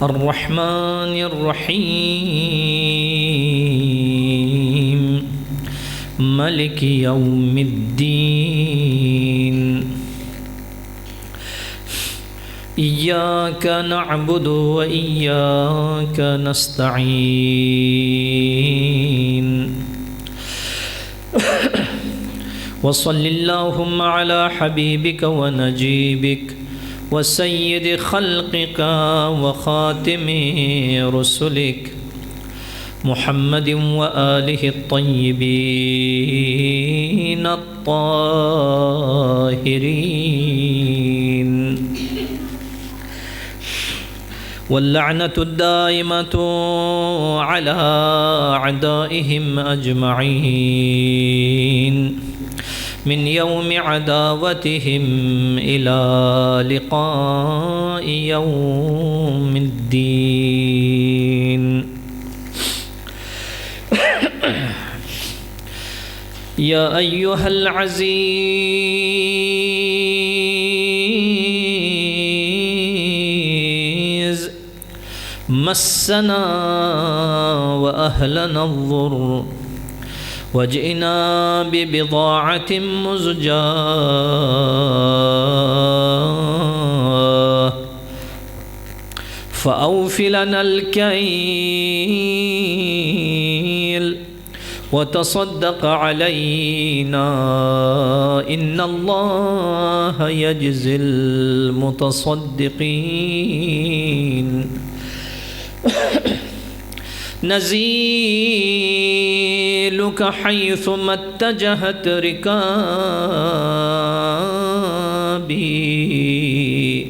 الرحمن الرحيم مالك يوم الدين إياك نعبد وإياك نستعين وصل اللهم على حبيبك ونجيبك وسيد خلقك وخاتم رسلك محمد وآله الطيبين الطاهرين واللعنة الدائمة على أعدائهم أجمعين من يوم عداوتهم إلى لقاء يوم الدين يا أيها العزيز مسنا وأهلنا الضر وجئنا ببضاعة مزجاة فأوف لنا الكيل وتصدق علينا إن الله يجزي المتصدقين نزيلك حيثما اتجهت ركابي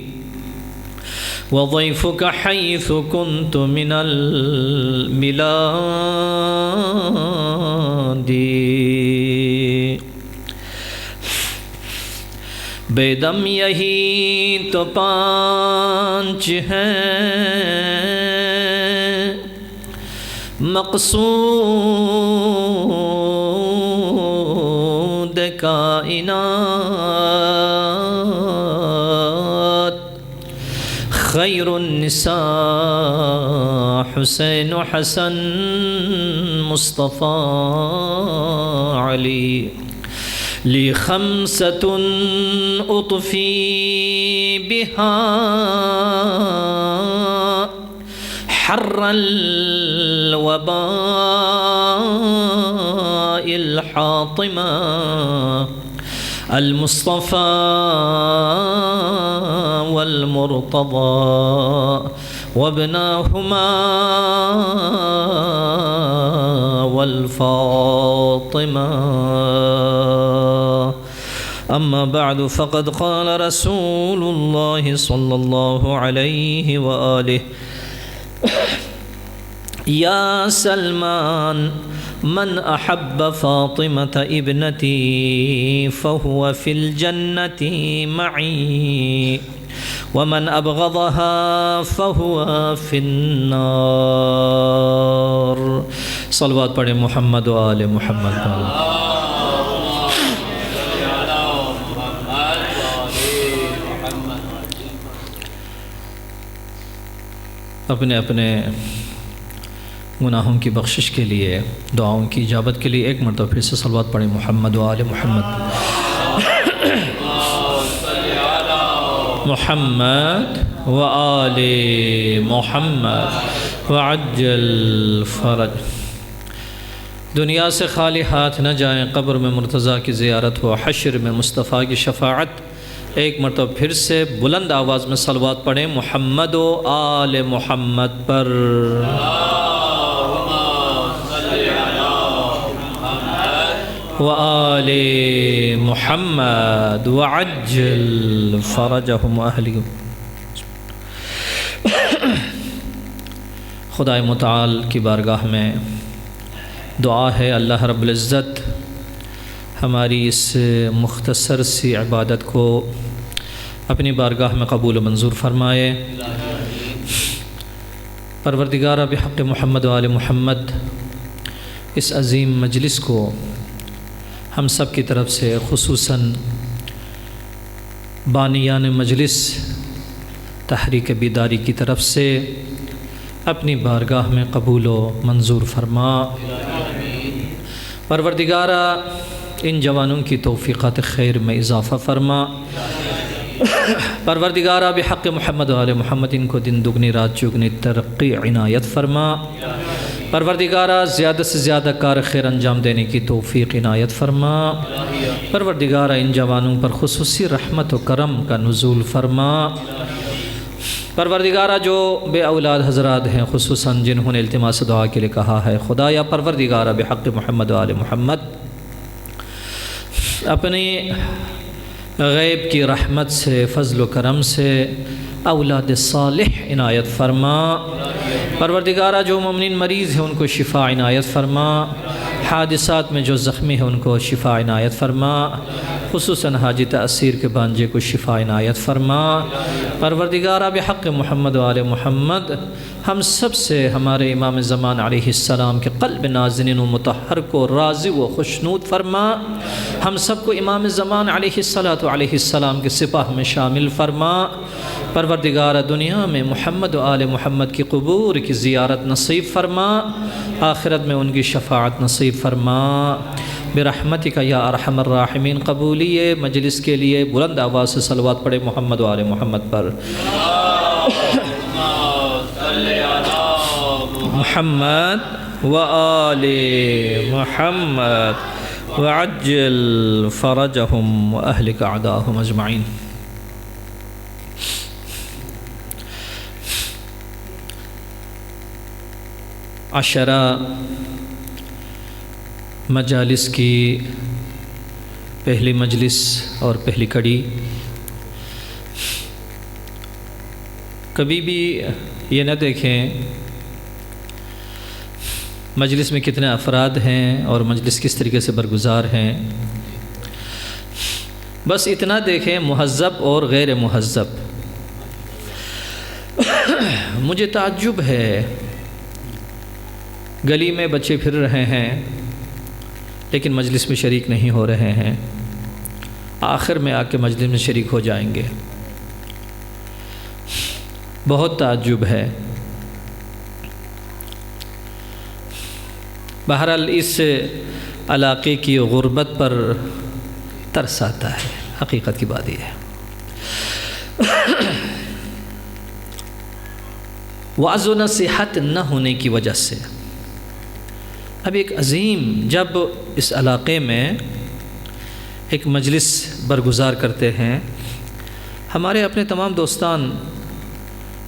وضيفك حيث كنت من البلاد بیدم یہی تو پانچ ہیں مقصود کائنات خیر النساء حسین و حسن مصطفیٰ علی لی خمسة اطفی بها حر الوباء الحاطمة المصطفى والمرتضى وابناهما والفاطمة أما بعد فقد قال رسول الله صلى الله عليه وآله يا سلمان من أحب فاطمة ابنتي فهو في الجنة معي ومن أبغضها فهو في النار صلوات پڑھیں محمد و آل محمد اپنے اپنے گناہوں کی بخشش کے لیے دعاؤں کی اجابت کے لیے ایک مرتبہ پھر سے صلوات پڑھیں محمد و آل محمد محمد و آل محمد وعجل فرج دنیا سے خالی ہاتھ نہ جائیں قبر میں مرتضیٰ کی زیارت ہو حشر میں مصطفیٰ کی شفاعت ایک مرتبہ پھر سے بلند آواز میں صلوات پڑھیں محمد و آل محمد پر وآل محمد وعجل فرجهم وأهلهم خدائے متعال کی بارگاہ میں دعا ہے اللہ رب العزت ہماری اس مختصر سی عبادت کو اپنی بارگاہ میں قبول و منظور فرمائے۔ پروردگارہ بحق محمد و آل محمد اس عظیم مجلس کو ہم سب کی طرف سے خصوصاً بانیان مجلس تحریک بیداری کی طرف سے اپنی بارگاہ میں قبول و منظور فرما۔ پروردگارا ان جوانوں کی توفیقات خیر میں اضافہ فرما۔ پروردگارا بحق محمد و آل محمد ان کو دن دگنی رات چگنی ترقی عنایت فرما۔ پروردگارا زیادہ سے زیادہ کار خیر انجام دینے کی توفیق عنایت فرما۔ پروردگارا ان جوانوں پر خصوصی رحمت و کرم کا نزول فرما۔ پروردگارا جو بے اولاد حضرات ہیں خصوصاً جنہوں نے التماس دعا کے لیے کہا ہے، خدایا پروردگارا بحق محمد و آل محمد اپنی غیب کی رحمت سے فضل و کرم سے اولاد صالح عنایت فرما۔ پروردگارا جو مومنین مریض ہیں ان کو شفا عنایت فرما۔ حادثات میں جو زخمی ہیں ان کو شفا عنایت فرما، خصوصاً حاجی تأثیر کے بانجے کو شفا عنایت فرما۔ پروردگارا بحق محمد و آل محمد ہم سب سے ہمارے امام زمان علیہ السلام کے قلب نازنین و مطہر کو راضی و خوشنود فرما۔ ہم سب کو امام زمان علیہ السلام کے سپاہ میں شامل فرما۔ پروردگارا دنیا میں محمد و آل محمد کی قبور کی زیارت نصیب فرما، آخرت میں ان کی شفاعت نصیب فرما برحمتک یا ارحم الراحمین۔ قبولیے مجلس کے لیے بلند آواز سے صلوات پڑھے محمد و آل محمد پر۔ محمد و آل محمد وعجل فرجهم واہلک اعداءهم اجمعین۔ عشرہ مجالس کی پہلی مجلس اور پہلی کڑی، کبھی بھی یہ نہ دیکھیں مجلس میں کتنے افراد ہیں اور مجلس کس طریقے سے برگزار ہیں، بس اتنا دیکھیں مہذب اور غیر مہذب۔ مجھے تعجب ہے، گلی میں بچے پھر رہے ہیں لیکن مجلس میں شریک نہیں ہو رہے ہیں، آخر میں آ کے مجلس میں شریک ہو جائیں گے۔ بہت تعجب ہے۔ بہرحال اس علاقے کی غربت پر ترس آتا ہے، حقیقت کی بات یہ ہے۔ وعظ و نصیحت نہ ہونے کی وجہ سے اب ایک عظیم، جب اس علاقے میں ایک مجلس برگزار کرتے ہیں، ہمارے اپنے تمام دوستان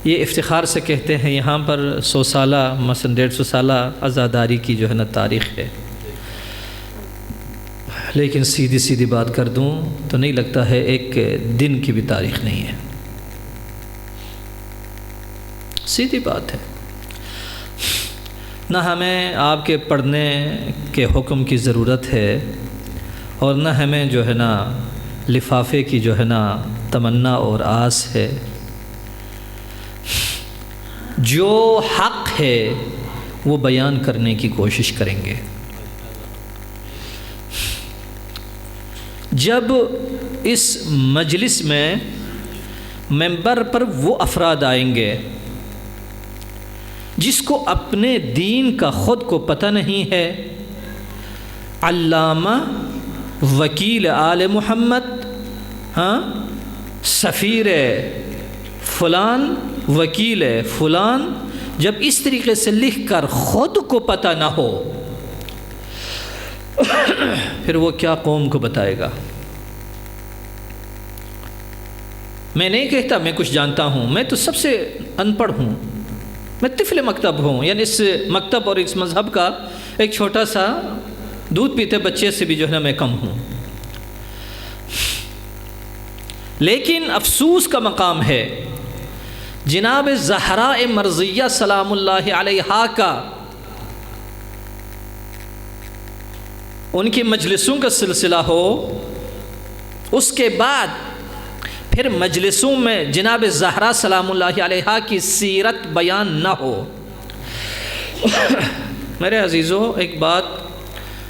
یہ افتخار سے کہتے ہیں یہاں پر 100 سالہ مثلا 150 سالہ عزاداری کی جو ہے نا تاریخ ہے، لیکن سیدھی بات کر دوں تو نہیں لگتا ہے ایک دن کی بھی تاریخ نہیں ہے۔ سیدھی بات ہے، نہ ہمیں آپ کے پڑھنے کے حکم کی ضرورت ہے اور نہ ہمیں جو ہے نا لفافے کی جو ہے نا تمنا اور آس ہے۔ جو حق ہے وہ بیان کرنے کی کوشش کریں گے۔ جب اس مجلس میں ممبر پر وہ افراد آئیں گے جس کو اپنے دین کا خود کو پتہ نہیں ہے، علامہ، وکیل آل محمد، سفیر فلان، وکیل فلان، جب اس طریقے سے لکھ کر خود کو پتہ نہ ہو پھر وہ کیا قوم کو بتائے گا؟ میں نہیں کہتا میں کچھ جانتا ہوں، میں تو سب سے ان پڑھ ہوں، میں طفل مکتب ہوں، یعنی اس مکتب اور اس مذہب کا ایک چھوٹا سا دودھ پیتے بچے سے بھی جو ہے نا میں کم ہوں۔ لیکن افسوس کا مقام ہے جناب زہراء مرضیہ سلام اللہ علیہا کا ان کی مجلسوں کا سلسلہ ہو، اس کے بعد پھر مجلسوں میں جناب زہرا سلام اللہ علیہا کی سیرت بیان نہ ہو۔ میرے عزیزو، ایک بات،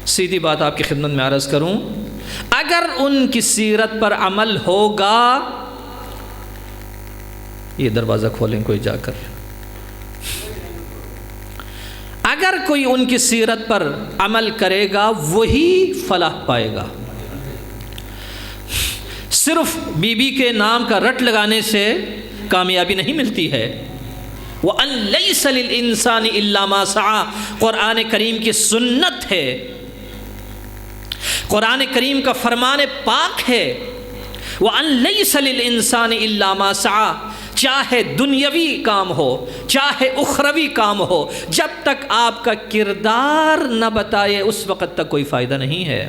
سیدھی بات آپ کی خدمت میں عرض کروں، اگر ان کی سیرت پر عمل ہوگا، یہ دروازہ کھولیں کوئی جا کر، اگر کوئی ان کی سیرت پر عمل کرے گا وہی فلاح پائے گا۔ صرف بی بی کے نام کا رٹ لگانے سے کامیابی نہیں ملتی ہے۔ وَأَن لَيْسَ لِلْإِنسَانِ إِلَّا مَا سَعَى قرآن کریم کی سنت ہے، قرآن کریم کا فرمان پاک ہے۔ وَأَن لَيْسَ لِلْإِنسَانِ إِلَّا مَا سَعَى، چاہے دنیاوی کام ہو چاہے اخروی کام ہو، جب تک آپ کا کردار نہ بتائے اس وقت تک کوئی فائدہ نہیں ہے۔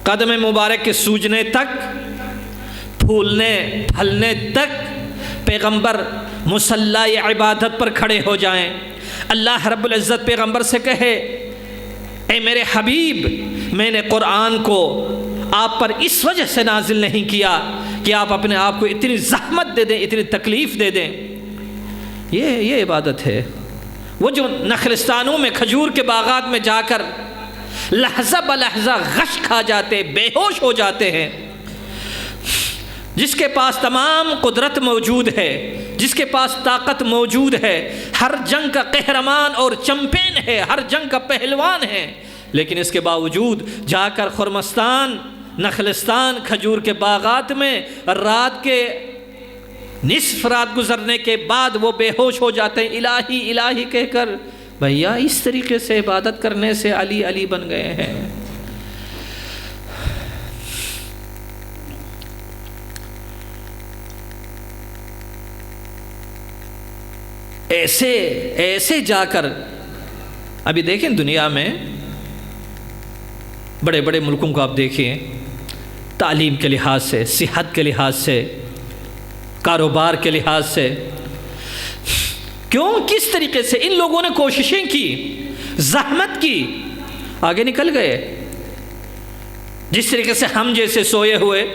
قدم مبارک کے سوجنے تک، پھولنے پھلنے تک پیغمبر مصلی عبادت پر کھڑے ہو جائیں۔ اللہ رب العزت پیغمبر سے کہے، اے میرے حبیب، میں نے قرآن کو آپ پر اس وجہ سے نازل نہیں کیا کہ آپ اپنے آپ کو اتنی زحمت دے دیں، اتنی تکلیف دے دیں۔ یہ عبادت ہے۔ وہ جو نخلستانوں میں کھجور کے باغات میں جا کر لحظہ بلحظہ غش کھا جاتے، بے ہوش ہو جاتے ہیں، جس کے پاس تمام قدرت موجود ہے، جس کے پاس طاقت موجود ہے، ہر جنگ کا قہرمان اور چمپئن ہے، ہر جنگ کا پہلوان ہے، لیکن اس کے باوجود جا کر خرمستان، نخلستان، کھجور کے باغات میں رات کے نصف رات گزرنے کے بعد وہ بے ہوش ہو جاتے ہیں، الہی الہی کہہ کر۔ بھیا اس طریقے سے عبادت کرنے سے علی علی بن گئے ہیں۔ ایسے جا کر ابھی دیکھیں دنیا میں بڑے بڑے ملکوں کو آپ دیکھیں، تعلیم کے لحاظ سے، صحت کے لحاظ سے، کاروبار کے لحاظ سے، کیوں کس طریقے سے ان لوگوں نے کوششیں کی، زحمت کی، آگے نکل گئے۔ جس طریقے سے ہم جیسے سوئے ہوئے،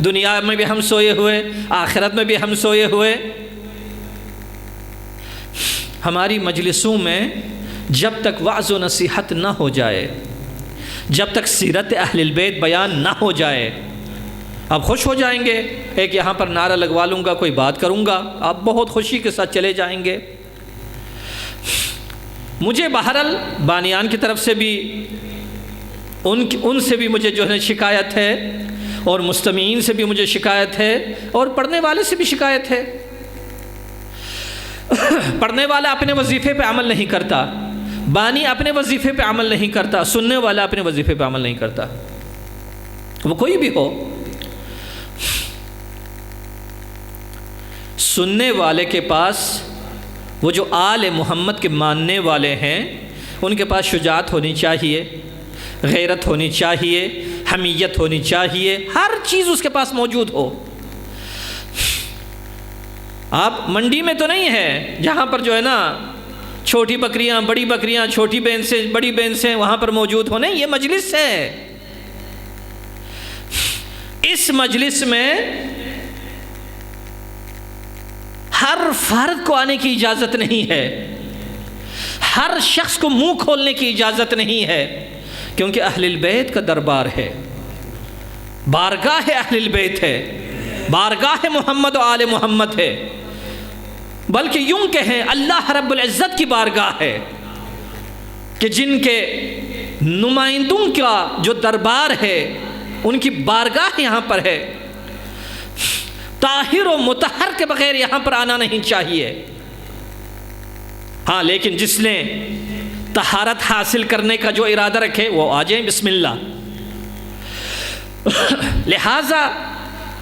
دنیا میں بھی ہم سوئے ہوئے، آخرت میں بھی ہم سوئے ہوئے۔ ہماری مجلسوں میں جب تک وعظ و نصیحت نہ ہو جائے، جب تک سیرت اہل البیت بیان نہ ہو جائے، آپ خوش ہو جائیں گے، ایک یہاں پر نعرہ لگوا لوں گا، کوئی بات کروں گا، آپ بہت خوشی کے ساتھ چلے جائیں گے۔ مجھے بہرحال بانیان کی طرف سے بھی ان سے بھی مجھے جو ہے شکایت ہے، اور مستمعین سے بھی مجھے شکایت ہے، اور پڑھنے والے سے بھی شکایت ہے۔ پڑھنے والا اپنے وظیفے پہ عمل نہیں کرتا، بانی اپنے وظیفے پہ عمل نہیں کرتا، سننے والا اپنے وظیفے پہ عمل نہیں کرتا، وہ کوئی بھی ہو۔ سننے والے کے پاس، وہ جو آل محمد کے ماننے والے ہیں، ان کے پاس شجاعت ہونی چاہیے، غیرت ہونی چاہیے، حمیت ہونی چاہیے، ہر چیز اس کے پاس موجود ہو۔ آپ منڈی میں تو نہیں ہے جہاں پر جو ہے نا چھوٹی بکریاں بڑی بکریاں، چھوٹی بھینسیں بڑی بھینسیں وہاں پر موجود ہو، نہیں، یہ مجلس ہے۔ اس مجلس میں ہر فرد کو آنے کی اجازت نہیں ہے، ہر شخص کو منہ کھولنے کی اجازت نہیں ہے، کیونکہ اہل البیت کا دربار ہے، بارگاہ اہل البیت ہے، بارگاہ محمد و آل محمد ہے، بلکہ یوں کہیں اللہ رب العزت کی بارگاہ ہے، کہ جن کے نمائندوں کا جو دربار ہے ان کی بارگاہ یہاں پر ہے۔ طاہر و مطہر کے بغیر یہاں پر آنا نہیں چاہیے۔ ہاں لیکن جس نے طہارت حاصل کرنے کا جو ارادہ رکھے وہ آ جائیں، بسم اللہ۔ لہٰذا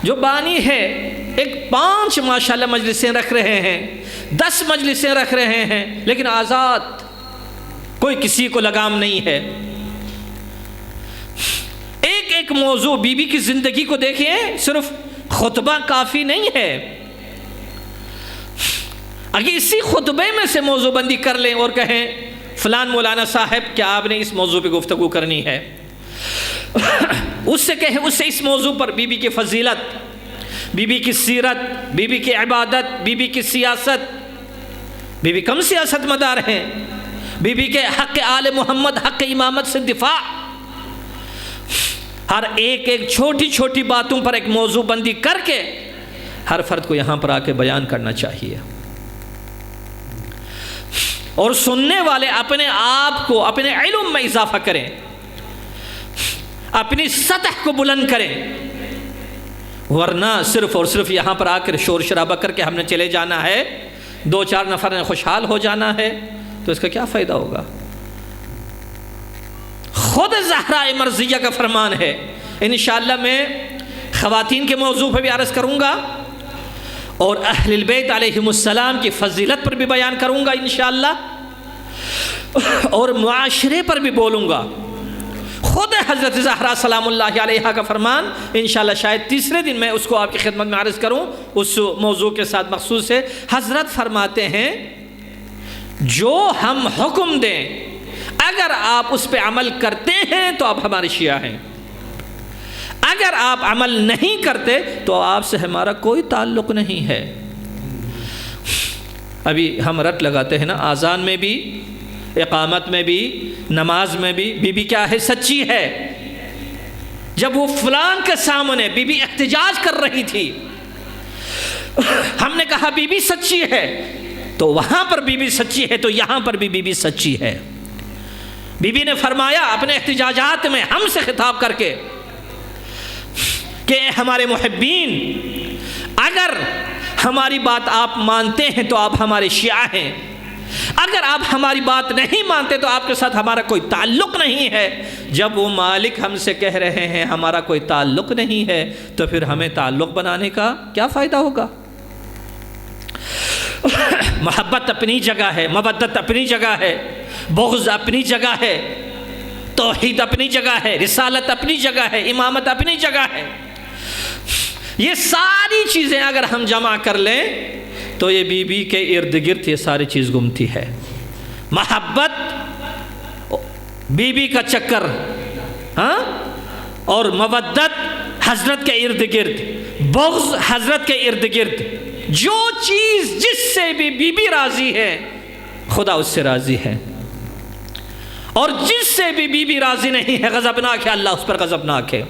جو بانی ہے، ایک 5 ماشاءاللہ مجلسیں رکھ رہے ہیں، 10 مجلسیں رکھ رہے ہیں، لیکن آزاد، کوئی کسی کو لگام نہیں ہے۔ ایک موضوع بی بی کی زندگی کو دیکھیں، صرف خطبہ کافی نہیں ہے۔ اگر اسی خطبے میں سے موضوع بندی کر لیں اور کہیں فلان مولانا صاحب کیا آپ نے اس موضوع پہ گفتگو کرنی ہے، اس سے کہیں اس سے اس موضوع پر بی بی کی فضیلت، بی بی کی سیرت، بی بی کی عبادت، بی بی کی سیاست، بی بی کم سیاست مدار ہیں، بی بی کے حق آل محمد، حق امامت سے دفاع، ہر ایک چھوٹی چھوٹی باتوں پر ایک موضوع بندی کر کے ہر فرد کو یہاں پر آ کے بیان کرنا چاہیے۔ اور سننے والے اپنے آپ کو اپنے علم میں اضافہ کریں، اپنی سطح کو بلند کریں، ورنہ صرف اور صرف یہاں پر آ کر شور شرابہ کر کے ہم نے چلے جانا ہے، 2-4 نفر نے خوشحال ہو جانا ہے، تو اس کا کیا فائدہ ہوگا؟ خود زہرا مرضیہ کا فرمان ہے۔ انشاءاللہ میں خواتین کے موضوع پہ بھی عرض کروں گا اور اہل البیت علیہم السلام کی فضیلت پر بھی بیان کروں گا انشاءاللہ، اور معاشرے پر بھی بولوں گا۔ خود حضرت زہرا سلام اللہ علیہا کا فرمان، انشاءاللہ شاید تیسرے دن میں اس کو آپ کی خدمت میں عرض کروں، اس موضوع کے ساتھ مخصوص ہے۔ حضرت فرماتے ہیں جو ہم حکم دیں اگر آپ اس پہ عمل کرتے ہیں تو آپ ہمارے شیعہ ہیں، اگر آپ عمل نہیں کرتے تو آپ سے ہمارا کوئی تعلق نہیں ہے۔ ابھی ہم رٹ لگاتے ہیں نا، آذان میں بھی، اقامت میں بھی، نماز میں بھی، بی بی کیا ہے؟ سچی ہے۔ جب وہ فلان کے سامنے بی بی احتجاج کر رہی تھی، ہم نے کہا بی بی سچی ہے، تو وہاں پر بی بی سچی ہے تو یہاں پر بھی بی بی سچی ہے۔ بی بی نے فرمایا اپنے احتجاجات میں ہم سے خطاب کر کے کہ اے ہمارے محبین، اگر ہماری بات آپ مانتے ہیں تو آپ ہمارے شیعہ ہیں، اگر آپ ہماری بات نہیں مانتے تو آپ کے ساتھ ہمارا کوئی تعلق نہیں ہے۔ جب وہ مالک ہم سے کہہ رہے ہیں ہمارا کوئی تعلق نہیں ہے تو پھر ہمیں تعلق بنانے کا کیا فائدہ ہوگا؟ محبت اپنی جگہ ہے، مودت اپنی جگہ ہے، بغض اپنی جگہ ہے، توحید اپنی جگہ ہے، رسالت اپنی جگہ ہے، امامت اپنی جگہ ہے۔ یہ ساری چیزیں اگر ہم جمع کر لیں تو یہ بی بی کے ارد گرد یہ ساری چیز گھومتی ہے۔ محبت بی بی کا چکر، اور مودت حضرت کے ارد گرد، بغض حضرت کے ارد گرد۔ جو چیز جس سے بھی بی بی راضی ہے خدا اس سے راضی ہے، اور جس سے بھی بی بی راضی نہیں ہے غضبناک ہے، اللہ اس پر غضبناک ہے۔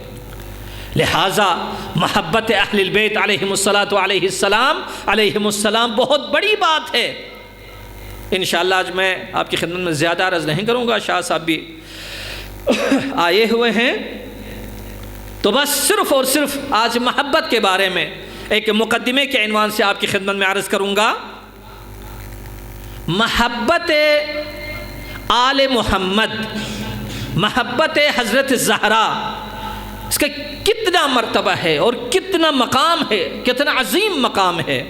لہٰذا محبت اہل البیت علیہم السلام بہت بڑی بات ہے۔ انشاءاللہ آج میں آپ کی خدمت میں زیادہ عرض نہیں کروں گا، شاہ صاحب بھی آئے ہوئے ہیں، تو بس صرف اور صرف آج محبت کے بارے میں ایک مقدمے کے عنوان سے آپ کی خدمت میں عرض کروں گا۔ محبت آل محمد، محبت حضرت زہرا، اس کا کتنا مرتبہ ہے اور کتنا مقام ہے، کتنا عظیم مقام ہے۔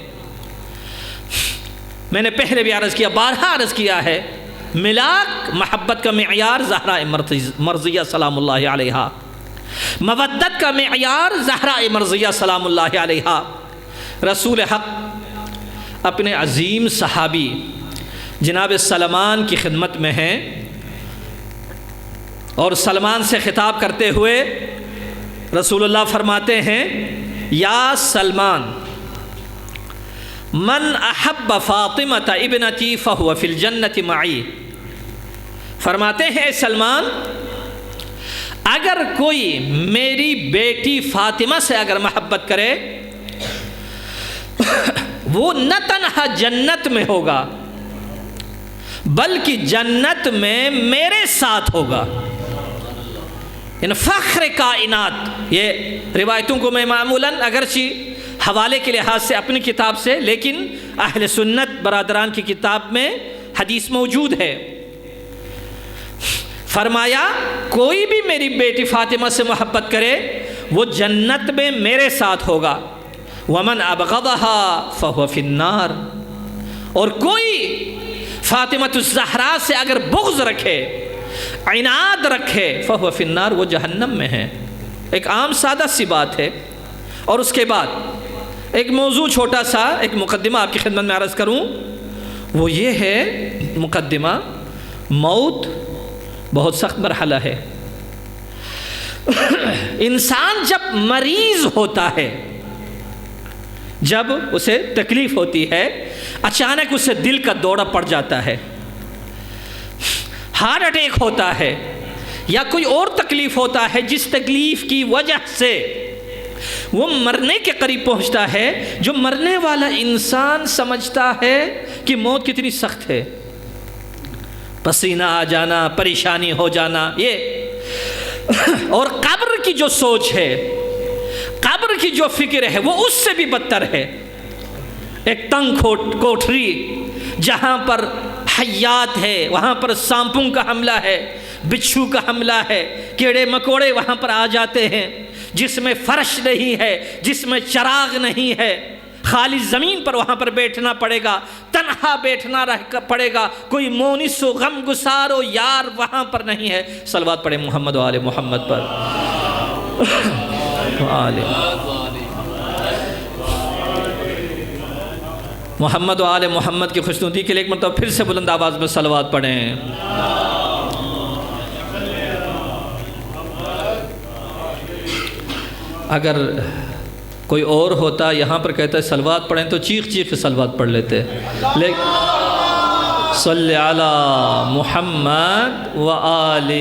میں نے پہلے بھی عرض کیا، بارہا عرض کیا ہے، ملاک محبت کا معیار زہرا مرضیہ سلام اللہ علیہا، مودت کا معیار زہرا مرضیہ سلام اللہ علیہا۔ رسول حق اپنے عظیم صحابی جناب سلمان کی خدمت میں ہیں، اور سلمان سے خطاب کرتے ہوئے رسول اللہ فرماتے ہیں، یا سلمان من احب فاطمۃ ابنتی فہو فی الجنۃ معی۔ فرماتے ہیں اے سلمان، اگر کوئی میری بیٹی فاطمہ سے اگر محبت کرے وہ نہ تنہا جنت میں ہوگا بلکہ جنت میں میرے ساتھ ہوگا۔ ان فخر کائنات، یہ روایتوں کو میں معمولاً اگرچہ حوالے کے لحاظ سے اپنی کتاب سے، لیکن اہل سنت برادران کی کتاب میں حدیث موجود ہے۔ فرمایا کوئی بھی میری بیٹی فاطمہ سے محبت کرے وہ جنت میں میرے ساتھ ہوگا، ومن ابغضها فهو فی النار، اور کوئی فاطمۃ الزہرا سے اگر بغض رکھے، عناد رکھے، فهو فی النار، وہ جہنم میں ہے۔ ایک عام سادہ سی بات ہے۔ اور اس کے بعد ایک موضوع چھوٹا سا ایک مقدمہ آپ کی خدمت میں عرض کروں، وہ یہ ہے مقدمہ، موت بہت سخت مرحلہ ہے۔ انسان جب مریض ہوتا ہے، جب اسے تکلیف ہوتی ہے، اچانک اسے دل کا دورہ پڑ جاتا ہے، ہارٹ اٹیک ہوتا ہے، یا کوئی اور تکلیف ہوتا ہے جس تکلیف کی وجہ سے وہ مرنے کے قریب پہنچتا ہے، جو مرنے والا انسان سمجھتا ہے کہ موت کتنی سخت ہے، پسینہ آ جانا، پریشانی ہو جانا، یہ اور قبر کی جو سوچ ہے، قبر کی جو فکر ہے، وہ اس سے بھی بدتر ہے۔ ایک تنگ کوٹھری جہاں پر حیات ہے، وہاں پر سانپوں کا حملہ ہے، بچھو کا حملہ ہے، کیڑے مکوڑے وہاں پر آ جاتے ہیں، جس میں فرش نہیں ہے، جس میں چراغ نہیں ہے، خالی زمین پر وہاں پر بیٹھنا پڑے گا، تنہا بیٹھنا پڑے گا، کوئی مونس و غم گسار و یار وہاں پر نہیں ہے۔ صلوات پڑھیں محمد و آل محمد پر۔ محمد و آل محمد کی خوشنودی کے لیے ایک مرتبہ پھر سے بلند آواز میں صلوات پڑھیں۔ اگر کوئی اور ہوتا یہاں پر کہتا ہے صلوات پڑھیں تو چیخ چیخ صلوات پڑھ لیتے، لیکن صلی علی محمد و آل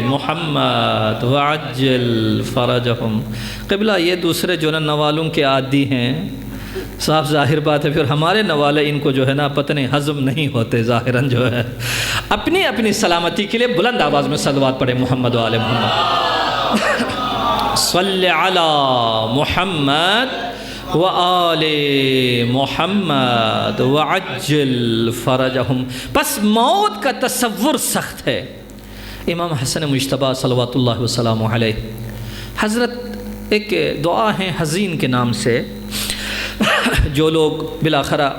محمد وعجل فرجہم۔ قبلہ یہ دوسرے جو نوالوں کے عادی ہیں، صاف ظاہر بات ہے، پھر ہمارے نوالے ان کو جو ہے نا پتہ ہضم نہیں ہوتے، ظاہراً جو ہے اپنی اپنی سلامتی کے لیے بلند آواز میں صلوات پڑھیں محمد و آل محمد۔ صلی علی محمد و آل محمد وعجل فرجہم۔ پس موت کا تصور سخت ہے۔ امام حسن مجتبیٰ صلوات اللہ وسلام علیہ حضرت ایک دعا ہے حزین کے نام سے، جو لوگ بالآخرہ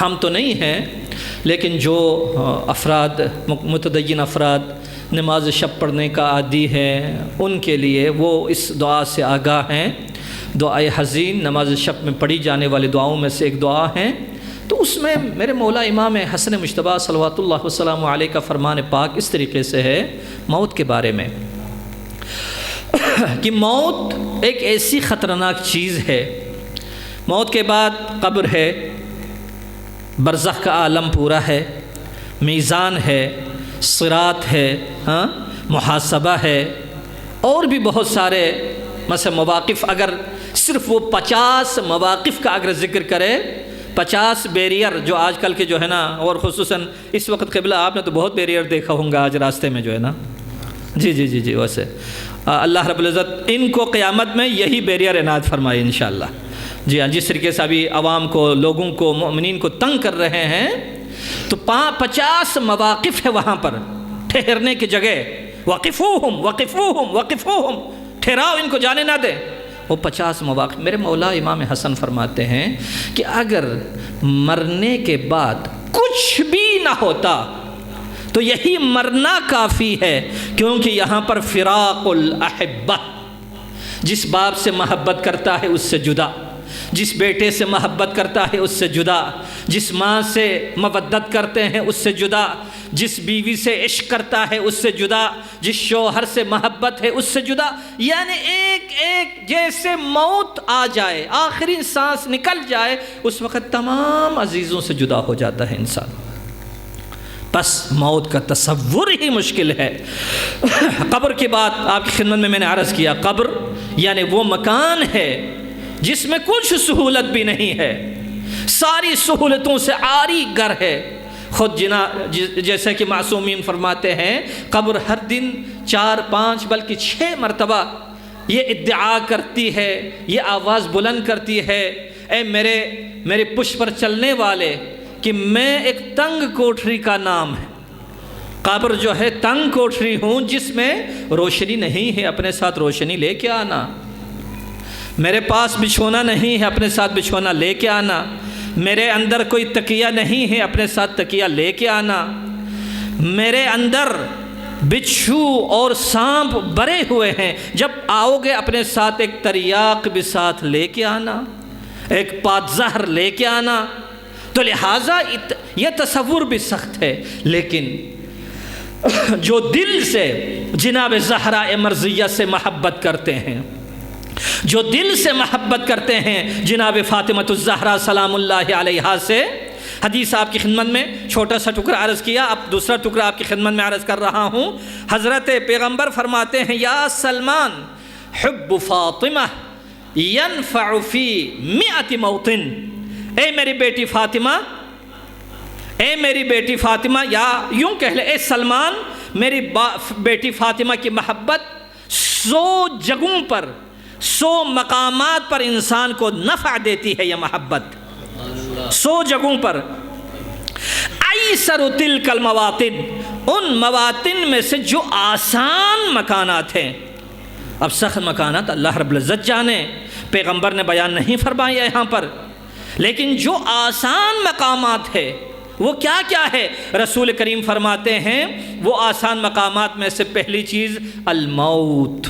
ہم تو نہیں ہیں لیکن جو افراد متدین افراد نماز شب پڑھنے کا عادی ہے ان کے لیے وہ اس دعا سے آگاہ ہیں۔ دعائے حزین نماز شب میں پڑھی جانے والی دعاؤں میں سے ایک دعا ہے، تو اس میں میرے مولا امام حسن مجتبیٰ صلوات اللہ وسلام علیہ کا فرمان پاک اس طریقے سے ہے موت کے بارے میں کہ موت ایک ایسی خطرناک چیز ہے، موت کے بعد قبر ہے، برزخ کا عالم پورا ہے، میزان ہے، صراط ہے، محاسبہ ہے، اور بھی بہت سارے مثلا مواقف۔ اگر صرف وہ 50 مواقف کا اگر ذکر کرے، 50 بیریئر جو آج کل کے جو ہے نا، اور خصوصاً اس وقت قبلہ آپ نے تو بہت بیریئر دیکھا ہوں گا آج راستے میں جو ہے نا، جی ویسے اللہ رب العزت ان کو قیامت میں یہی بیریئر عنایت فرمائے انشاءاللہ۔ جی ہاں، جس طریقے سے ابھی عوام کو، لوگوں کو، مؤمنین کو تنگ کر رہے ہیں، تو 50 مواقف ہے وہاں پر ٹھہرنے کی جگہ۔ وقفوہم وقفوہم وقفوہم، ٹھہراؤ ان کو جانے نہ دیں۔ وہ 50 مواقف۔ میرے مولا امام حسن فرماتے ہیں کہ اگر مرنے کے بعد کچھ بھی نہ ہوتا تو یہی مرنا کافی ہے، کیونکہ یہاں پر فراق الاحبہ، جس باپ سے محبت کرتا ہے اس سے جدا، جس بیٹے سے محبت کرتا ہے اس سے جدا، جس ماں سے مودت کرتے ہیں اس سے جدا، جس بیوی سے عشق کرتا ہے اس سے جدا، جس شوہر سے محبت ہے اس سے جدا، یعنی ایک ایک جیسے موت آ جائے، آخری سانس نکل جائے، اس وقت تمام عزیزوں سے جدا ہو جاتا ہے انسان۔ بس موت کا تصور ہی مشکل ہے۔ قبر کی بات آپ کی خدمت میں نے عرض کیا، قبر یعنی وہ مکان ہے جس میں کچھ سہولت بھی نہیں ہے، ساری سہولتوں سے عاری گھر ہے۔ خود جیسے کہ معصومین فرماتے ہیں، قبر ہر دن 4 5 بلکہ 6 مرتبہ یہ ادعا کرتی ہے، یہ آواز بلند کرتی ہے، اے میرے پشت پر چلنے والے، کہ میں ایک تنگ کوٹھری کا نام ہے، قبر جو ہے تنگ کوٹھری ہوں جس میں روشنی نہیں ہے، اپنے ساتھ روشنی لے کے آنا، میرے پاس بچھونا نہیں ہے، اپنے ساتھ بچھونا لے کے آنا، میرے اندر کوئی تکیہ نہیں ہے، اپنے ساتھ تکیہ لے کے آنا، میرے اندر بچھو اور سانپ بھرے ہوئے ہیں، جب آؤ گے اپنے ساتھ ایک تریاق بھی ساتھ لے کے آنا، ایک پات زہر لے کے آنا۔ تو لہٰذا یہ تصور بھی سخت ہے، لیکن جو دل سے جناب زہرا مرضیہ سے محبت کرتے ہیں، جو دل سے محبت کرتے ہیں جناب فاطمۃ الزہرا سلام اللہ علیہا سے، حدیث آپ کی خدمت میں چھوٹا سا ٹکڑا عرض کیا، اب دوسرا ٹکڑا آپ کی خدمت میں عرض کر رہا ہوں۔ حضرت پیغمبر فرماتے ہیں، یا سلمان حب فاطمہ ینفع فی 100 موطن، اے میری بیٹی فاطمہ، اے میری بیٹی فاطمہ، یا یوں کہہ لے اے سلمان، میری بیٹی فاطمہ کی محبت 100 جگہوں پر، 100 مقامات پر انسان کو نفع دیتی ہے یہ محبت، 100 جگہوں پر۔ ایسر تلک المواطن، ان مواطن میں سے جو آسان مکانات ہیں۔ اب سخت مکانات اللہ رب العزت جانے، پیغمبر نے بیان نہیں فرمایا یہاں پر، لیکن جو آسان مقامات ہے وہ کیا کیا ہے؟ رسول کریم فرماتے ہیں وہ آسان مقامات میں سے پہلی چیز الموت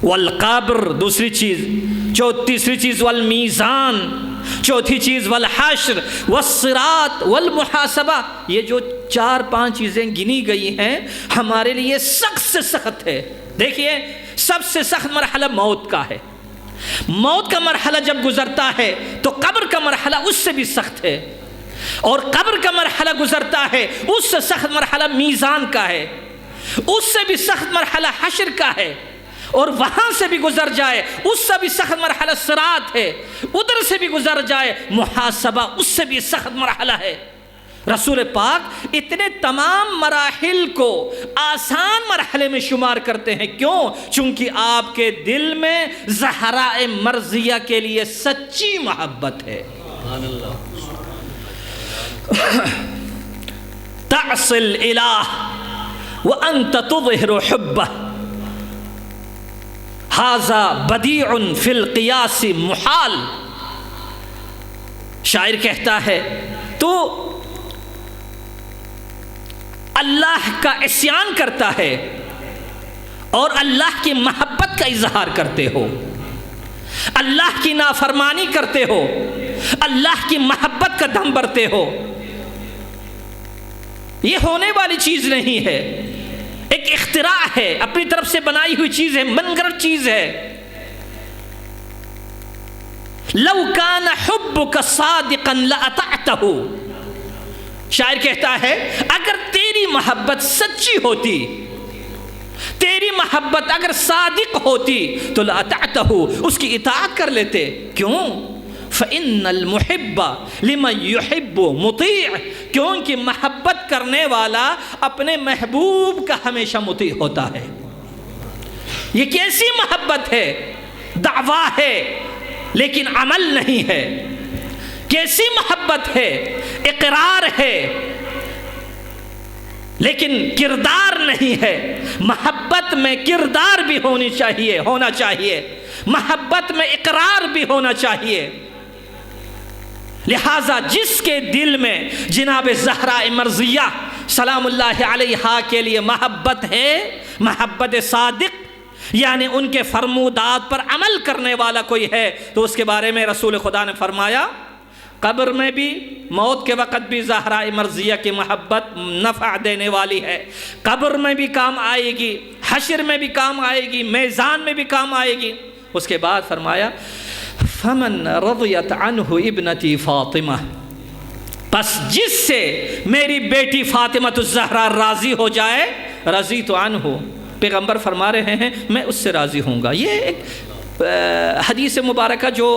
والقبر، دوسری چیز، تیسری چیز والمیزان، چوتھی چیز والحشر والصراط والمحاسبہ۔ یہ جو 4-5 چیزیں گنی گئی ہیں ہمارے لیے سخت سے سخت ہے۔ دیکھیے سب سے سخت مرحلہ موت کا ہے، موت کا مرحلہ جب گزرتا ہے تو قبر کا مرحلہ اس سے بھی سخت ہے، اور قبر کا مرحلہ گزرتا ہے اس سے سخت مرحلہ میزان کا ہے، اس سے بھی سخت مرحلہ حشر کا ہے، اور وہاں سے بھی گزر جائے اس سے بھی سخت مرحلہ صراط ہے، ادھر سے بھی گزر جائے محاسبہ، اس سے بھی سخت مرحلہ ہے۔ رسول پاک اتنے تمام مراحل کو آسان مرحلے میں شمار کرتے ہیں، کیوں؟ چونکہ آپ کے دل میں زہراء مرضیہ کے لیے سچی محبت ہے۔ تعصی الالہ وانت تظہر حبہ، ھذا بدیع فی القیاس محال۔ شاعر کہتا ہے تو اللہ کا عصیان کرتا ہے اور اللہ کی محبت کا اظہار کرتے ہو، اللہ کی نافرمانی کرتے ہو، اللہ کی محبت کا دم بھرتے ہو۔ یہ ہونے والی چیز نہیں ہے، ایک اختراع ہے، اپنی طرف سے بنائی ہوئی چیز ہے، من گھڑت چیز ہے۔ لو کان حبک صادقا لأطعتہ، شاعر کہتا ہے اگر تیری محبت سچی ہوتی، تیری محبت اگر صادق ہوتی تو لأطعتہ، اس کی اطاعت کر لیتے۔ کیوں؟ فإن المحب لمن يحب مطیع، کیونکہ محبت کرنے والا اپنے محبوب کا ہمیشہ مطیع ہوتا ہے۔ یہ کیسی محبت ہے؟ دعویٰ ہے لیکن عمل نہیں ہے۔ کیسی محبت ہے؟ اقرار ہے لیکن کردار نہیں ہے۔ محبت میں کردار بھی ہونا چاہیے، محبت میں اقرار بھی ہونا چاہیے۔ لہٰذا جس کے دل میں جناب زہراء مرضیہ سلام اللہ علیہا کے لیے محبت ہے، محبت صادق، یعنی ان کے فرمودات پر عمل کرنے والا کوئی ہے، تو اس کے بارے میں رسول خدا نے فرمایا قبر میں بھی، موت کے وقت بھی زہراء مرضیہ کی محبت نفع دینے والی ہے، قبر میں بھی کام آئے گی، حشر میں بھی کام آئے گی، میزان میں بھی کام آئے گی۔ اس کے بعد فرمایا فمن رضیت عنہ ابنتی فاطمہ، پس جس سے میری بیٹی فاطمہ الزہرا راضی ہو جائے، رضیت عنہ، پیغمبر فرما رہے ہیں میں اس سے راضی ہوں گا۔ یہ ایک حدیث مبارکہ جو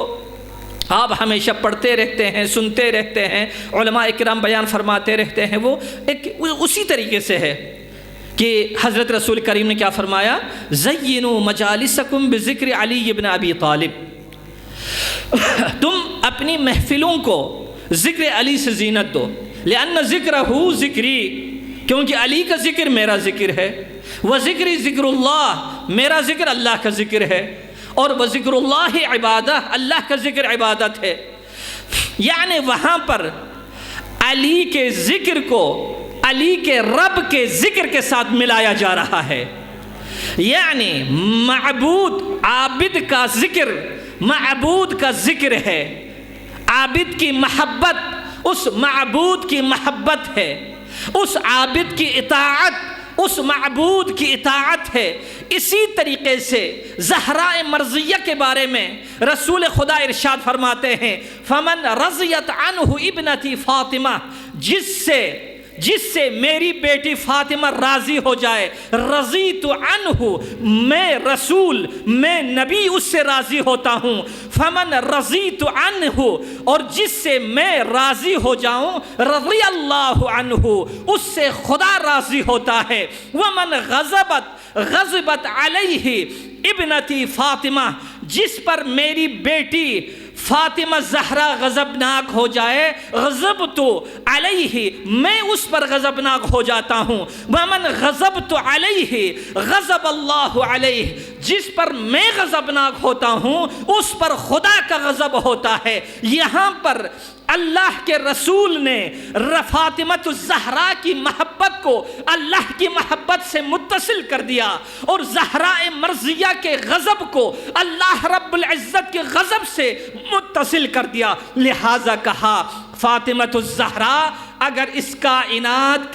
آپ ہمیشہ پڑھتے رہتے ہیں، سنتے رہتے ہیں، علماء اکرام بیان فرماتے رہتے ہیں، وہ ایک اسی طریقے سے ہے کہ حضرت رسول کریم نے کیا فرمایا؟ زینوا مجالسکم بذکر علی بن ابی طالب، تم اپنی محفلوں کو ذکر علی سے زینت دو، لأن ذکرہ ذکری، کیونکہ علی کا ذکر میرا ذکر ہے، وذکری ذکر اللہ، میرا ذکر اللہ کا ذکر ہے، اور وذکر اللہ عبادہ، اللہ کا ذکر عبادت ہے۔ یعنی وہاں پر علی کے ذکر کو علی کے رب کے ذکر کے ساتھ ملایا جا رہا ہے، یعنی معبود عابد کا ذکر معبود کا ذکر ہے، عابد کی محبت اس معبود کی محبت ہے، اس عابد کی اطاعت اس معبود کی اطاعت ہے۔ اسی طریقے سے زہراء مرضیہ کے بارے میں رسول خدا ارشاد فرماتے ہیں فمن رضیت عنہ ابنتی فاطمہ، جس سے میری بیٹی فاطمہ راضی ہو جائے، رضیت عنہ، میں رسول میں نبی اس سے راضی ہوتا ہوں، فمن رضیت عنہ، اور جس سے میں راضی ہو جاؤں، رضی اللہ عنہ، اس سے خدا راضی ہوتا ہے۔ ومن غضبت علیہ ابنتی فاطمہ، جس پر میری بیٹی فاطمہ زہرا غضبناک ہو جائے، غضبت علیہ، میں اس پر غضبناک ہو جاتا ہوں۔ ومن غضبت علیہ غضب اللہ علیہ، جس پر میں غضبناک ہوتا ہوں اس پر خدا کا غضب ہوتا ہے۔ یہاں پر اللہ کے رسول نے فاطمۃ الزہرا کی محبت کو اللہ کی محبت سے متصل کر دیا، اور زہراء مرضیہ کے غضب کو اللہ رب العزت کے غضب سے متصل کر دیا۔ لہذا کہا فاطمۃ الزہرا اگر اس کائنات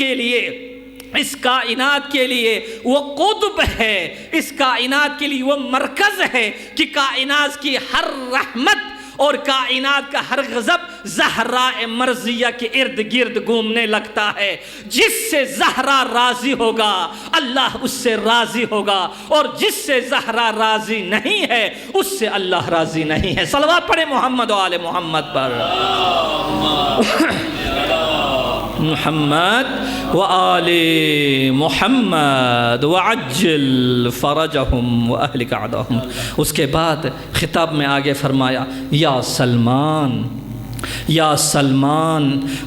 کے لیے وہ قطب ہے، اس کائنات کے لیے وہ مرکز ہے کہ کائنات کی ہر رحمت اور کائنات کا ہر غضب زہراء مرضیہ کے ارد گرد گھومنے لگتا ہے۔ جس سے زہرا راضی ہوگا اللہ اس سے راضی ہوگا، اور جس سے زہرا راضی نہیں ہے اس سے اللہ راضی نہیں ہے۔ صلوات پڑھیں محمد و آل محمد پر، محمد و آل محمد وعجل فرجہم و اہلک عداہم۔ اس کے بعد خطاب میں آگے فرمایا، یا سلمان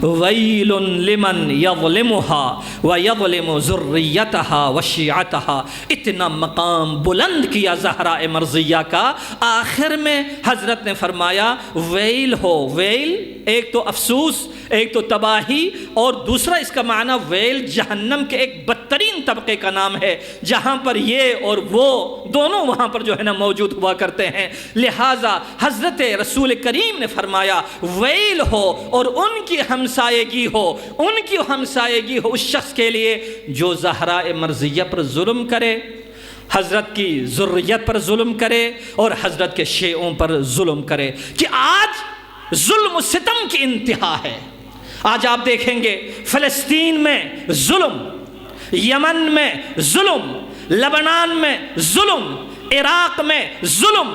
ویل لمن یظلمها ویظلم ذریتها وشیعتها۔ اتنا مقام بلند کیا زہراء مرضیہ کا، آخر میں حضرت نے فرمایا ویل ہو، ویل ایک تو افسوس، ایک تو تباہی، اور دوسرا اس کا معنی ویل جہنم کے ایک بدترین طبقے کا نام ہے، جہاں پر یہ اور وہ دونوں وہاں پر جو ہے نا موجود ہوا کرتے ہیں۔ لہٰذا حضرت رسول کریم نے فرمایا ویل ہو، اور ان کی ہمسایگی ہو اس شخص کے لیے جو زہراء مرضیہ پر ظلم کرے، حضرت کی ذریت پر ظلم کرے، اور حضرت کے شیعوں پر ظلم کرے۔ کہ آج ظلم و ستم کی انتہا ہے۔ آج آپ دیکھیں گے فلسطین میں ظلم، یمن میں ظلم، لبنان میں ظلم، عراق میں ظلم،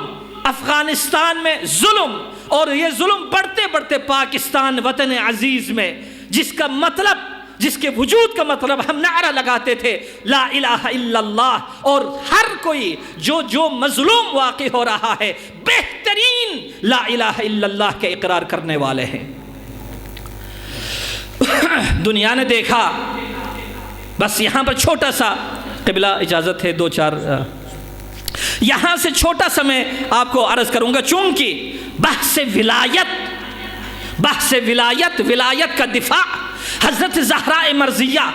افغانستان میں ظلم، اور یہ ظلم بڑھتے بڑھتے پاکستان وطن عزیز میں، جس کے وجود کا مطلب ہم نعرہ لگاتے تھے لا الہ الا اللہ، اور ہر کوئی جو مظلوم واقع ہو رہا ہے بہترین لا الہ الا اللہ کے اقرار کرنے والے ہیں۔ دنیا نے دیکھا، بس یہاں پر چھوٹا سا قبلہ اجازت ہے، 2-4 یہاں سے چھوٹا سا میں آپ کو عرض کروں گا، چونکہ بحث ولایت کا دفاع، حضرت زہراء مرضیہ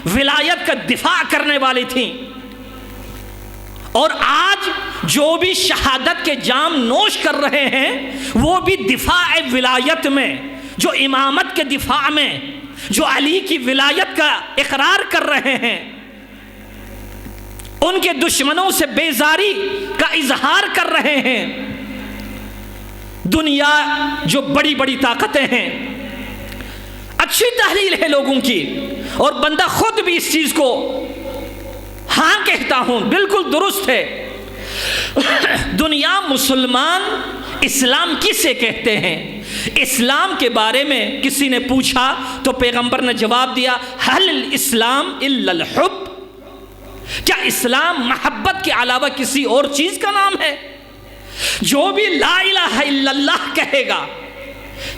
ولایت کا دفاع کرنے والی تھیں، اور آج جو بھی شہادت کے جام نوش کر رہے ہیں وہ بھی دفاع ولایت میں، جو امامت کے دفاع میں، جو علی کی ولایت کا اقرار کر رہے ہیں، ان کے دشمنوں سے بیزاری کا اظہار کر رہے ہیں۔ دنیا جو بڑی بڑی طاقتیں ہیں، اچھی تحلیل ہے لوگوں کی، اور بندہ خود بھی اس چیز کو ہاں کہتا ہوں، بالکل درست ہے۔ دنیا مسلمان اسلام کسے کہتے ہیں؟ اسلام کے بارے میں کسی نے پوچھا تو پیغمبر نے جواب دیا، حل الاسلام الا الحب، کیا اسلام محبت کے علاوہ کسی اور چیز کا نام ہے؟ جو بھی لا الہ الا اللہ کہے گا،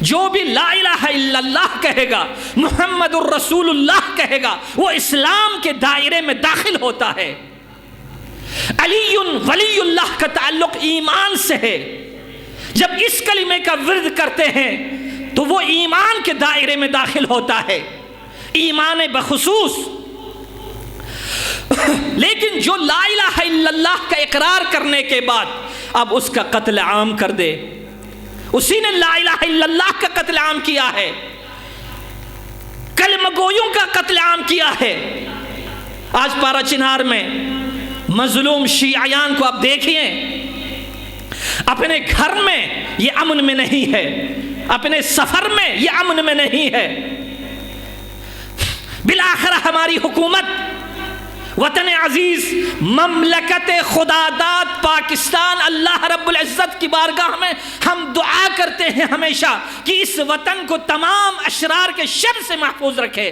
جو بھی لا الہ الا اللہ کہے گا، محمد الرسول اللہ کہے گا، وہ اسلام کے دائرے میں داخل ہوتا ہے۔ علی ولی اللہ کا تعلق ایمان سے ہے۔ جب اس کلمے کا ورد کرتے ہیں تو وہ ایمان کے دائرے میں داخل ہوتا ہے، ایمان بخصوص۔ لیکن جو لا الہ الا اللہ کا اقرار کرنے کے بعد اب اس کا قتل عام کر دے، اسی نے لا الہ الا اللہ کا قتل عام کیا ہے، کلمہ گویوں کا قتل عام کیا ہے۔ آج پارا چنار میں مظلوم شیعیان کو آپ دیکھئے، اپنے گھر میں یہ امن میں نہیں ہے، اپنے سفر میں یہ امن میں نہیں ہے۔ بالآخر ہماری حکومت وطن عزیز مملکت خداداد پاکستان، اللہ رب العزت کی بارگاہ میں ہم دعا کرتے ہیں ہمیشہ کہ اس وطن کو تمام اشرار کے شر سے محفوظ رکھے،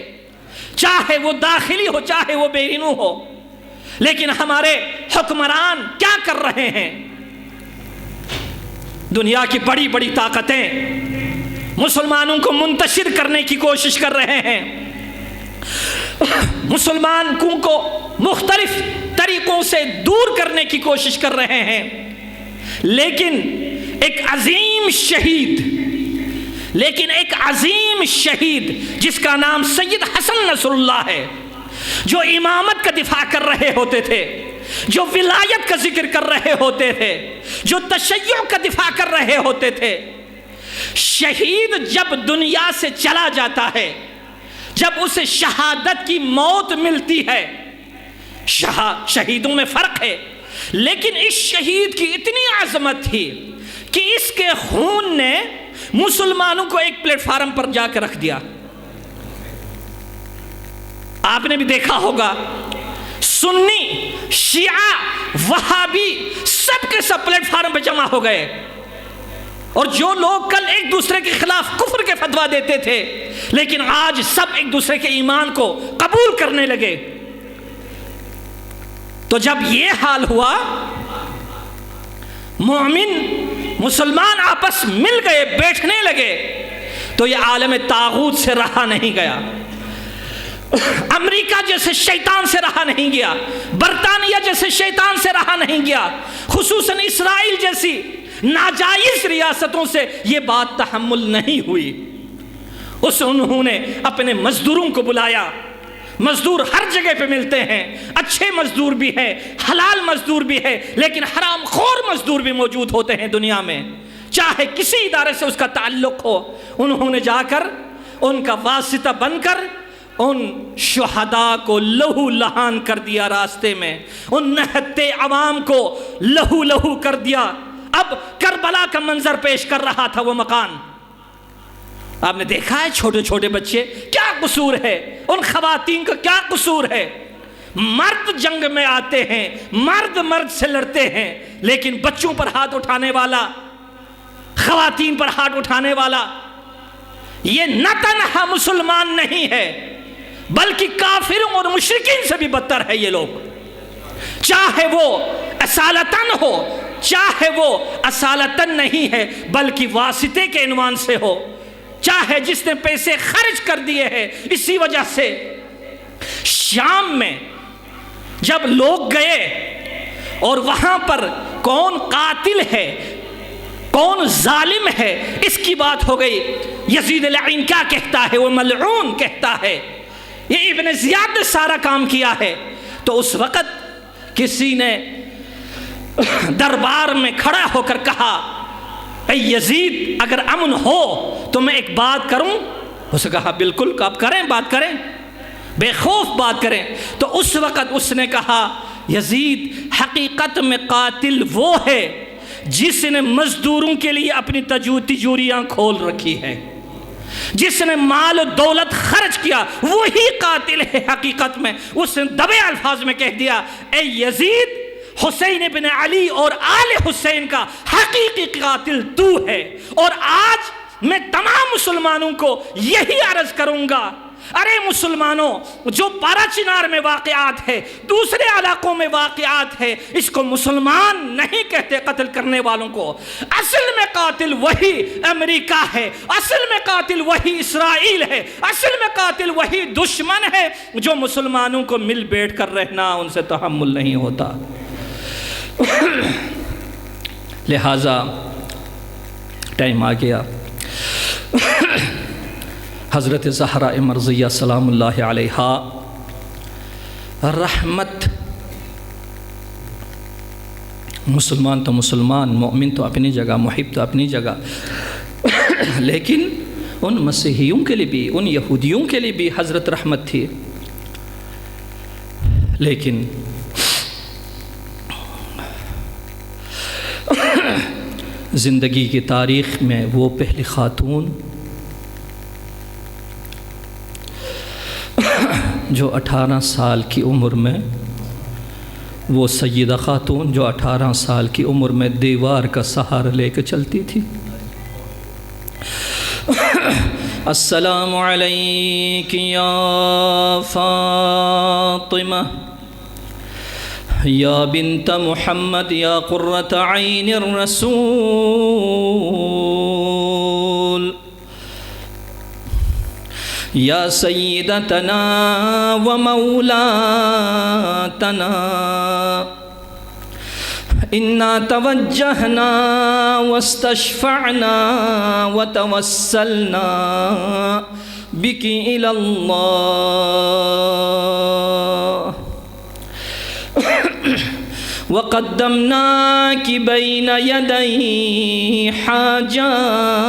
چاہے وہ داخلی ہو چاہے وہ بیرونی ہو۔ لیکن ہمارے حکمران کیا کر رہے ہیں؟ دنیا کی بڑی بڑی طاقتیں مسلمانوں کو منتشر کرنے کی کوشش کر رہے ہیں، مسلمانوں کو مختلف طریقوں سے دور کرنے کی کوشش کر رہے ہیں، لیکن ایک عظیم شہید جس کا نام سید حسن نصر اللہ ہے، جو امامت کا دفاع کر رہے ہوتے تھے، جو ولایت کا ذکر کر رہے ہوتے تھے، جو تشیع کا دفاع کر رہے ہوتے تھے، شہید جب دنیا سے چلا جاتا ہے، جب اسے شہادت کی موت ملتی ہے، شہیدوں میں فرق ہے، لیکن اس شہید کی اتنی عظمت تھی کہ اس کے خون نے مسلمانوں کو ایک پلیٹ فارم پر جا کے رکھ دیا۔ آپ نے بھی دیکھا ہوگا، سنی، شیعہ، وہابی سب کے سب پلیٹ فارم پہ جمع ہو گئے، اور جو لوگ کل ایک دوسرے کے خلاف کفر کے فتویٰ دیتے تھے، لیکن آج سب ایک دوسرے کے ایمان کو قبول کرنے لگے۔ تو جب یہ حال ہوا، مومن مسلمان آپس مل گئے، بیٹھنے لگے، تو یہ عالم طاغوت سے رہا نہیں گیا، امریکہ جیسے شیطان سے رہا نہیں گیا، برطانیہ جیسے شیطان سے رہا نہیں گیا، خصوصاً اسرائیل جیسی ناجائز ریاستوں سے یہ بات تحمل نہیں ہوئی۔ انہوں نے اپنے مزدوروں کو بلایا، مزدور ہر جگہ پہ ملتے ہیں، اچھے مزدور بھی ہیں، حلال مزدور بھی ہے، لیکن حرام خور مزدور بھی موجود ہوتے ہیں دنیا میں، چاہے کسی ادارے سے اس کا تعلق ہو۔ انہوں نے جا کر ان کا واسطہ بن کر ان شہداء کو لہو لہان کر دیا، راستے میں ان نہتے عوام کو لہو لہو کر دیا۔ اب کربلا کا منظر پیش کر رہا تھا وہ مکان، آپ نے دیکھا ہے چھوٹے چھوٹے بچے، کیا قصور ہے ان خواتین کا، کیا قصور ہے؟ مرد جنگ میں آتے ہیں، مرد سے لڑتے ہیں، لیکن بچوں پر ہاتھ اٹھانے والا، خواتین پر ہاتھ اٹھانے والا، یہ نہ تنہا مسلمان نہیں ہے بلکہ کافروں اور مشرکین سے بھی بدتر ہے یہ لوگ، چاہے وہ اصالتاً ہو چاہے وہ اصالتاً نہیں ہے بلکہ واسطے کے عنوان سے ہو، چاہے جس نے پیسے خرچ کر دیے ہیں۔ اسی وجہ سے شام میں جب لوگ گئے اور وہاں پر کون قاتل ہے کون ظالم ہے اس کی بات ہو گئی، یزید لعین کیا کہتا ہے، وہ ملعون کہتا ہے، یہ ابن زیاد نے سارا کام کیا ہے۔ تو اس وقت کسی نے دربار میں کھڑا ہو کر کہا، اے یزید اگر امن ہو تو میں ایک بات کروں؟ اس نے کہا بالکل، آپ کریں، بات کریں، بے خوف بات کریں۔ تو اس وقت اس نے کہا، یزید حقیقت میں قاتل وہ ہے جس نے مزدوروں کے لیے اپنی تجوریاں کھول رکھی ہے، جس نے مال و دولت خرچ کیا، وہی قاتل ہے حقیقت میں۔ اس نے دبے الفاظ میں کہہ دیا، اے یزید حسین بن علی اور آل حسین کا حقیقی قاتل تو ہے۔ اور آج میں تمام مسلمانوں کو یہی عرض کروں گا، ارے مسلمانوں، جو پارا چنار میں واقعات ہے، دوسرے علاقوں میں واقعات ہے، اس کو مسلمان نہیں کہتے قتل کرنے والوں کو، اصل میں قاتل وہی امریکہ ہے، اصل میں قاتل وہی اسرائیل ہے، اصل میں قاتل وہی دشمن ہے جو مسلمانوں کو مل بیٹھ کر رہنا ان سے تحمل نہیں ہوتا۔ لہٰذا ٹائم آ گیا، حضرت زہرا مرضیہ سلام اللہ علیہا رحمت، مسلمان تو مسلمان، مومن تو اپنی جگہ، محب تو اپنی جگہ، لیکن ان مسیحیوں کے لیے بھی، ان یہودیوں کے لیے بھی حضرت رحمت تھی۔ لیکن زندگی کی تاریخ میں وہ پہلی خاتون جو 18 سال کی عمر میں وہ سیدہ خاتون جو 18 سال کی عمر میں دیوار کا سہارا لے کے چلتی تھی. السلام علیک یا فاطمہ یا بنت محمد یا قرۃ عین الرسول یا سیدتنا و مولاتنا انا توجہنا واستشفعنا وتوسلنا بک الی اللہ وقدمناک بین یدی حاجاتنا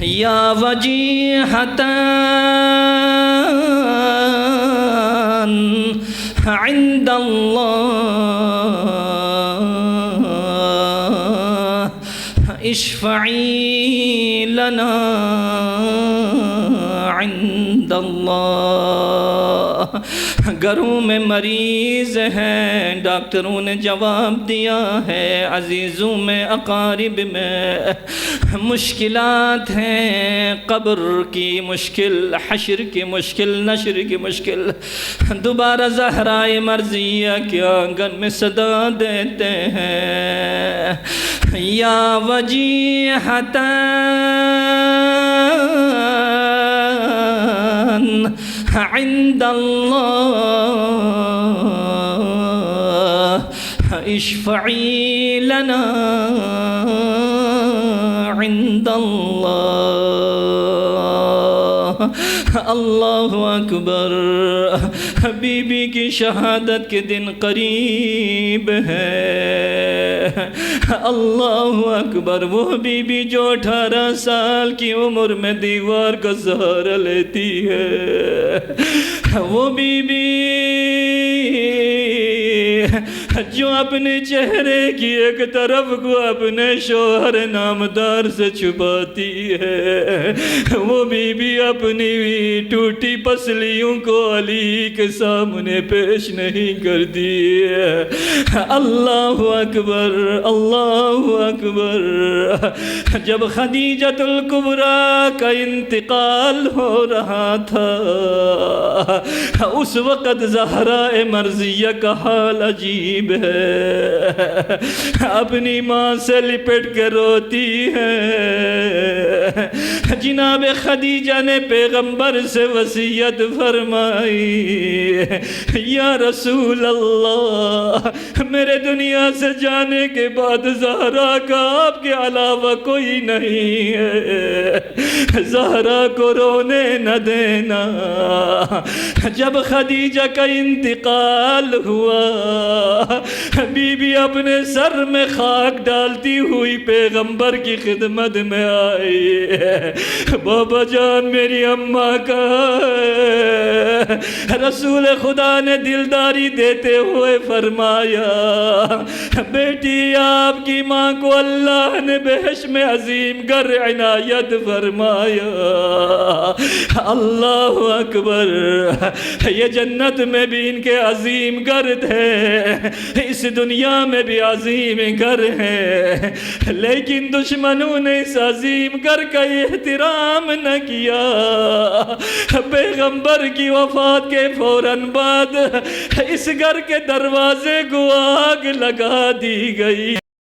یا وجیہتاً عند اللہ اشفعی لنا عند اللہ. گھروں میں مریض ہیں، ڈاکٹروں نے جواب دیا ہے، عزیزوں میں اقارب میں مشکلات ہیں، قبر کی مشکل، حشر کی مشکل، نشر کی مشکل. دوبارہ زہرائے مرضیہ کے آنگن میں صدا دیتے ہیں، یا وجیہتاً عند اللہ اشفعی لنا عند اللہ. اللہ اکبر. بی بی کی شہادت کے دن قریب ہے. اللہ اکبر. وہ بی بی جو 18 سال کی عمر میں دیوار کا سہارا لیتی ہے، وہ بی بی جو اپنے چہرے کی ایک طرف کو اپنے شوہر نامدار سے چھپاتی ہے، وہ بی بی اپنی ٹوٹی پسلیوں کو علی کے سامنے پیش نہیں کرتی ہے. اللہ اکبر. اللہ اکبر. جب خدیجۃ الکبریٰ کا انتقال ہو رہا تھا، اس وقت زہرائے مرضیہ کا حال عجیب ہے. اپنی ماں سے لپٹ کے روتی ہے. جناب خدیجہ نے پیغمبر سے وصیت فرمائی، یا رسول اللہ، میرے دنیا سے جانے کے بعد زہرا کا آپ کے علاوہ کوئی نہیں ہے، زہرا کو رونے نہ دینا. جب خدیجہ کا انتقال ہوا، بی بی اپنے سر میں خاک ڈالتی ہوئی پیغمبر کی خدمت میں آئی. بابا جان میری اماں کا. رسول خدا نے دلداری دیتے ہوئے فرمایا، بیٹی آپ کی ماں کو اللہ نے بہشت میں عظیم گر عنایت فرمایا. اللہ اکبر. یہ جنت میں بھی ان کے عظیم گر تھے، اس دنیا میں بھی عظیم گر ہیں، لیکن دشمنوں نے اس عظیم گر کا احترام نہ کیا. پیغمبر کی وفات کے فوراً بعد اس گھر کے دروازے کو آگ لگا دی گئی.